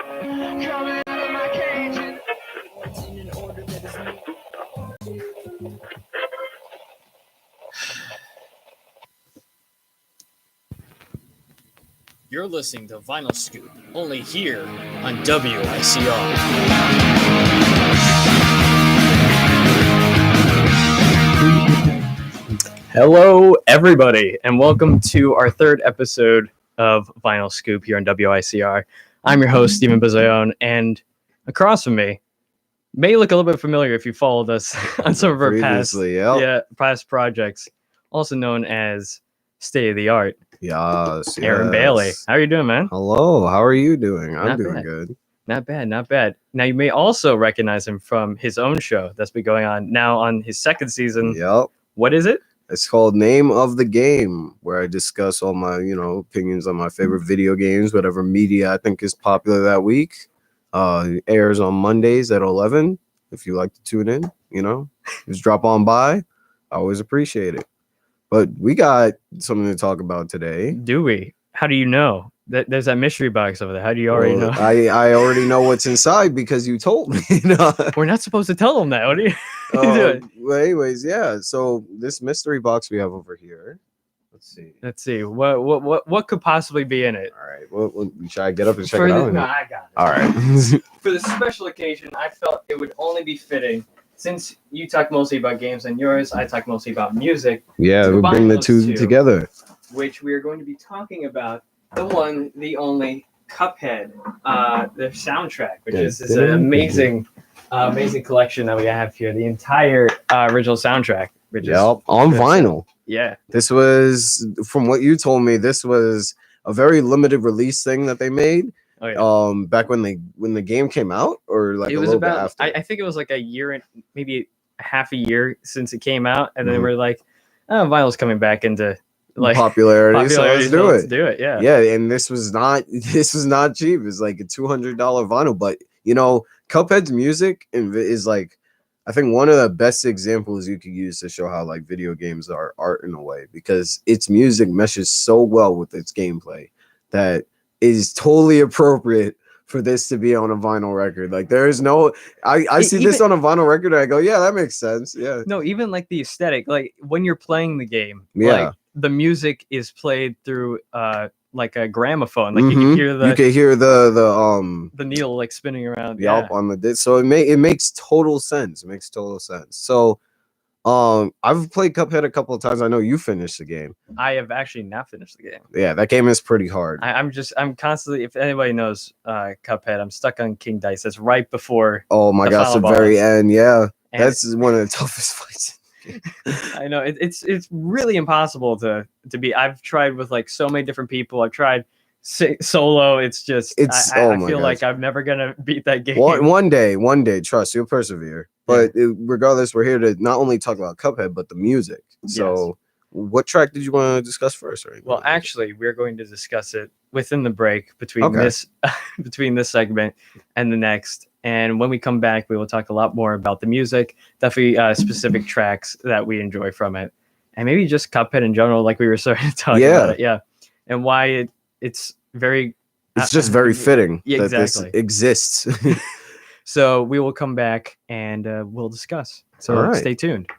Coming out of my cage and what's in an order that is neat. You're listening to Vinyl Scoop, only here on WICR. Hello, everybody, and welcome to our third episode of Vinyl Scoop here on WICR. I'm your host, Steven Bazzione, and across from me may look a little bit familiar if you followed us on some of our past projects, also known as State of the Art. Yes, Aaron Bailey. How are you doing, man? Hello, how are you doing? I'm Not doing bad. good. Not bad, not bad. Now, you may also recognize him from his own show that's been going on now on his second season. Yep. What is it? It's called Name of the Game, where I discuss all my, opinions on my favorite video games, whatever media I think is popular that week. It airs on Mondays at 11. If you like to tune in, just drop on by. I always appreciate it. But we got something to talk about today. Do we? How do you know? There's that mystery box over there. How do you already know? I already know what's inside because you told me. We're not supposed to tell them that. What do you do? Well, anyways, yeah. So this mystery box we have over here. Let's see. What could possibly be in it? All right. Well, should I get up and check it out? No, I got it. All right. For this special occasion, I felt it would only be fitting, since you talk mostly about games and yours, I talk mostly about music. Yeah, we bring the two together. Which we are going to be talking about the one, the only Cuphead, the soundtrack, which is an amazing collection that we have here. The entire original soundtrack, which is on vinyl. Yeah. This was, from what you told me, this was a very limited release thing that they made. Oh, yeah. Back when the game came out, or like it a was little about, bit after. I think it was like a year and maybe half a year since it came out, and then we're like, oh, vinyl's coming back into like popularity, so let's do it. Let's do it, yeah. Yeah, and this was not cheap. It's like a $200 vinyl, but Cuphead's music is like, I think, one of the best examples you could use to show how like video games are art in a way, because its music meshes so well with its gameplay that is totally appropriate for this to be on a vinyl record. Like, there is no, I see this on a vinyl record and I go, yeah, that makes sense. Yeah. No, even like the aesthetic, like when you're playing the game, yeah, like the music is played through like a gramophone. Like you can hear the needle like spinning around. Yep, on the disc. So it makes total sense. It makes total sense. So I've played Cuphead a couple of times. I know you finished the game. I have actually not finished the game. Yeah, that game is pretty hard. I'm constantly, if anybody knows Cuphead, I'm stuck on King Dice. That's right before. Oh my gosh, the very end. Yeah, and that's one of the toughest fights. I know it's really impossible to beat. I've tried with like so many different people. I've tried solo. I feel like I'm never gonna beat that game. One day, trust, you'll persevere. But regardless, we're here to not only talk about Cuphead, but the music. So what track did you want to discuss first? Well, actually, we're going to discuss it within the break between this segment and the next. And when we come back, we will talk a lot more about the music, definitely specific tracks that we enjoy from it, and maybe just Cuphead in general, like we were starting to talk about it. Yeah, and why it's just very fitting that this exists. So we will come back and we'll discuss. So stay tuned.